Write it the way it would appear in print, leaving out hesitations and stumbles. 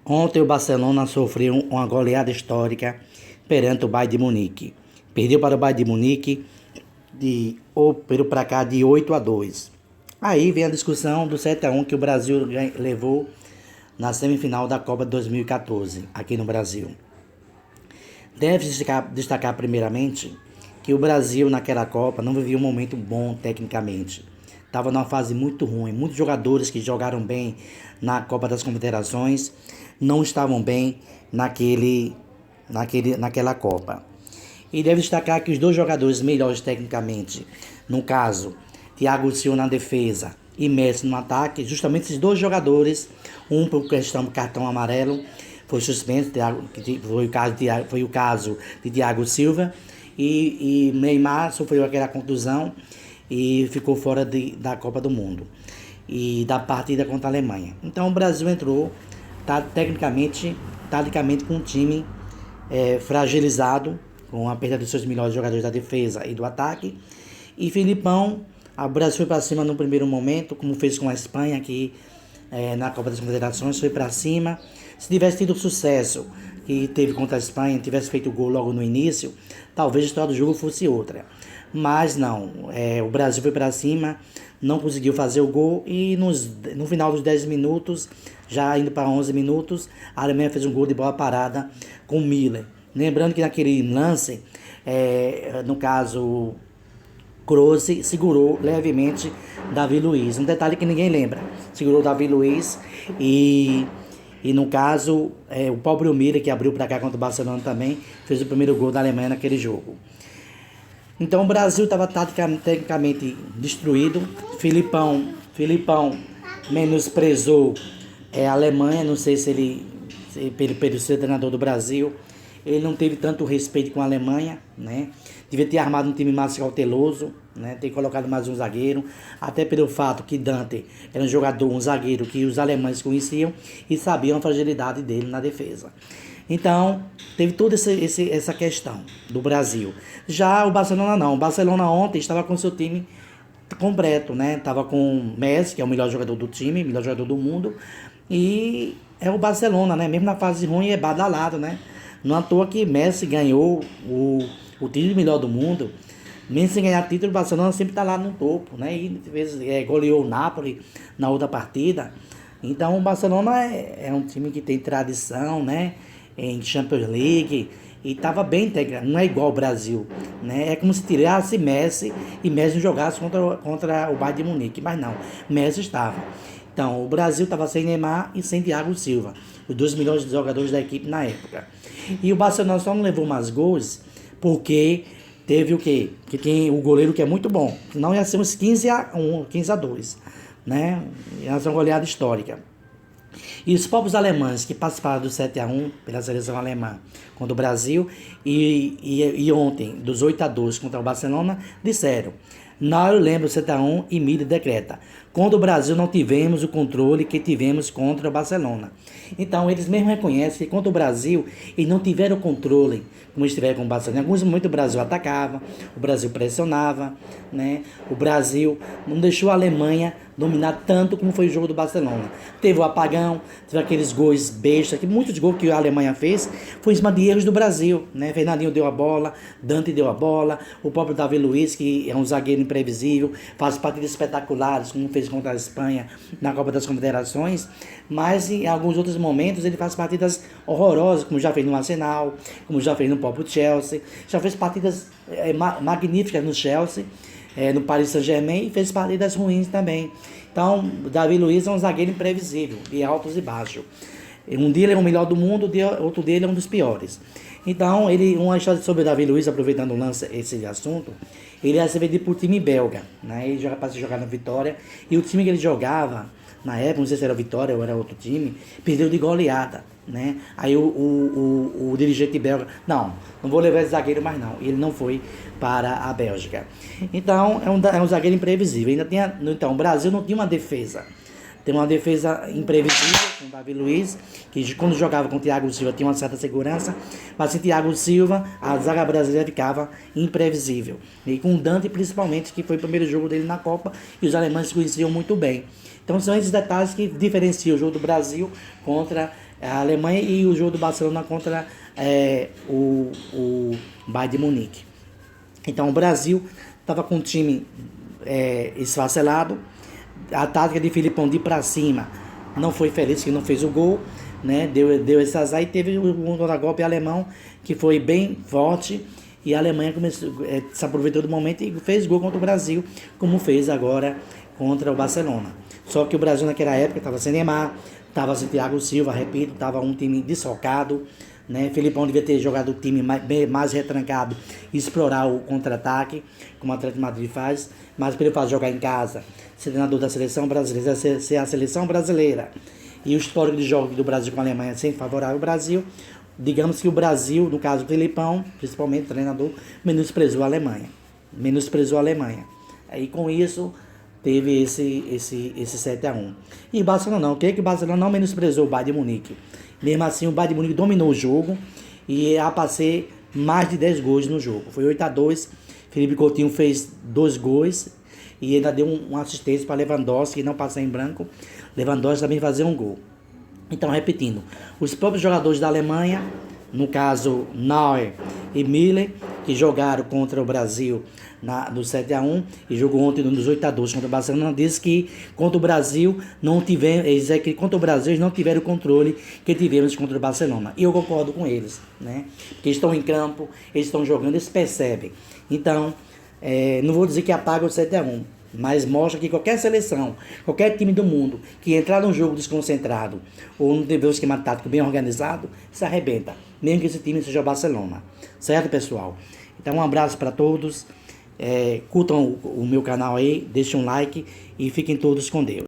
Ontem o Barcelona sofreu uma goleada histórica perante o Bayern de Munique. Perdeu para o Bayern de Munique pelo placar de 8-2. Aí vem a discussão do 7-1 que o Brasil levou na semifinal da Copa de 2014, aqui no Brasil. Deve destacar primeiramente que o Brasil naquela Copa não vivia um momento bom tecnicamente. Estava numa fase muito ruim. Muitos jogadores que jogaram bem na Copa das Confederações não estavam bem naquela Copa. E deve destacar que os dois jogadores melhores tecnicamente, no caso, Thiago Silva na defesa e Messi no ataque, justamente esses dois jogadores, um por questão do cartão amarelo, foi suspenso, foi o caso de Thiago Silva, e Neymar sofreu aquela contusão e ficou fora da Copa do Mundo e da partida contra a Alemanha. Então o Brasil entrou taticamente com um time fragilizado, com a perda dos seus melhores jogadores da defesa e do ataque. E Filipão, o Brasil foi para cima no primeiro momento, como fez com a Espanha aqui na Copa das Confederações, foi para cima. Se tivesse tido o sucesso que teve contra a Espanha, tivesse feito o gol logo no início, talvez a história do jogo fosse outra. Mas não, o Brasil foi para cima, não conseguiu fazer o gol e no final dos 10 minutos, já indo para 11 minutos, a Alemanha fez um gol de bola parada com o Müller. Lembrando que naquele lance, no caso, Kroos segurou levemente Davi Luiz. Um detalhe que ninguém lembra, segurou Davi Luiz e no caso, o próprio Müller, que abriu para cá contra o Barcelona também, fez o primeiro gol da Alemanha naquele jogo. Então o Brasil estava tecnicamente destruído. Filipão menosprezou a Alemanha. Não sei se ele, pelo ser treinador do Brasil, ele não teve tanto respeito com a Alemanha, né? Devia ter armado um time mais cauteloso, né? Ter colocado mais um zagueiro, até pelo fato que Dante era um zagueiro que os alemães conheciam e sabiam a fragilidade dele na defesa. Então, teve toda essa questão do Brasil. Já o Barcelona não. O Barcelona ontem estava com seu time completo, né? Estava com Messi, que é o melhor jogador do time, melhor jogador do mundo. E é o Barcelona, né? Mesmo na fase ruim, é badalado, né? Não à toa que Messi ganhou o título de melhor do mundo. Mesmo sem ganhar título, o Barcelona sempre está lá no topo, né? E às vezes goleou o Napoli na outra partida. Então o Barcelona é um time que tem tradição, né? Em Champions League e estava bem integrado, não é igual ao Brasil, né? É como se tirasse Messi e Messi jogasse contra o Bayern de Munique, mas não, Messi estava. Então o Brasil estava sem Neymar e sem Thiago Silva, os dois melhores jogadores da equipe na época. E o Barcelona só não levou mais gols porque teve o quê? Que tem o goleiro que é muito bom, senão ia ser uns 15-1, 15-2, né? Ia ser uma goleada histórica. E os povos alemães que participaram do 7-1 pela seleção alemã contra o Brasil e ontem dos 8-2 contra o Barcelona disseram: não lembro 7-1 e Miller decreta: contra o Brasil não tivemos o controle que tivemos contra o Barcelona. Então eles mesmo reconhecem que contra o Brasil eles não tiveram controle como eles tiveram com o Barcelona. Em alguns momentos o Brasil atacava, o Brasil pressionava, né? O Brasil não deixou a Alemanha dominar tanto como foi o jogo do Barcelona. Teve o apagão, teve aqueles gols bestas, que muitos gols que a Alemanha fez foi em cima de erros do Brasil, né? Fernandinho deu a bola, Dante deu a bola, o próprio Davi Luiz, que é um zagueiro imprevisível, faz partidas espetaculares, como fez contra a Espanha na Copa das Confederações, mas em alguns outros momentos ele faz partidas horrorosas, como já fez no Arsenal, como já fez no próprio Chelsea, já fez partidas magníficas no Chelsea, no Paris Saint-Germain, e fez partidas ruins também. Então, o Davi Luiz é um zagueiro imprevisível, de altos e baixos. Um dia ele é o melhor do mundo, outro dia ele é um dos piores. Então, uma história sobre o Davi Luiz, aproveitando esse assunto, ele ia ser vendido para o time belga, né? Ele joga para se jogar na Vitória, e o time que ele jogava, na época, não sei se era Vitória ou era outro time, perdeu de goleada, né? Aí o dirigente belga, não vou levar esse zagueiro mais não, e ele não foi para a Bélgica. Então, é um zagueiro imprevisível. Então, o Brasil não tinha uma defesa. Tem uma defesa imprevisível com o Davi Luiz, que quando jogava com o Thiago Silva tinha uma certa segurança, mas sem Thiago Silva, a zaga brasileira ficava imprevisível. E com o Dante, principalmente, que foi o primeiro jogo dele na Copa, e os alemães se conheciam muito bem. Então são esses detalhes que diferenciam o jogo do Brasil contra a Alemanha, e o jogo do Barcelona contra o Bayern de Munique. Então o Brasil estava com o time esfacelado, a tática de Filipão de ir para cima não foi feliz, que não fez o gol, né? Deu esse azar, e teve um contra-golpe alemão que foi bem forte, e a Alemanha se aproveitou do momento e fez gol contra o Brasil, como fez agora contra o Barcelona. Só que o Brasil naquela época estava sem Neymar, estava sem Thiago Silva, repito, estava um time desfocado, né? Filipão devia ter jogado o time mais retrancado e explorar o contra-ataque, como o Atlético de Madrid faz, mas para ele fazer jogar em casa, ser treinador da seleção brasileira, ser a seleção brasileira, e o histórico de jogos do Brasil com a Alemanha sempre favorável ao Brasil, digamos que o Brasil, no caso do Filipão, principalmente o treinador, menosprezou a Alemanha. Aí com isso teve esse 7-1. E o Barcelona não, o Barcelona não menosprezou o Bayern de Munique. Mesmo assim, o Bayern de Munique dominou o jogo e a passei mais de 10 gols no jogo. Foi 8-2, Felipe Coutinho fez 2 gols e ainda deu uma assistência para Lewandowski, que não passou em branco. Lewandowski também fazia um gol. Então, repetindo, os próprios jogadores da Alemanha, no caso Neuer e Müller, que jogaram contra o Brasil no 7-1 e jogou ontem nos 8-2 contra o Barcelona, disse que contra o Brasil eles não tiveram o controle que tivemos contra o Barcelona. E eu concordo com eles, né? Porque eles estão em campo, eles estão jogando, eles percebem. Então, não vou dizer que apaga o 7-1, mas mostra que qualquer seleção, qualquer time do mundo que entrar num jogo desconcentrado ou não tiver um esquema tático bem organizado, se arrebenta, mesmo que esse time seja o Barcelona. Certo, pessoal? Então, um abraço para todos, curtam o meu canal aí, deixem um like e fiquem todos com Deus.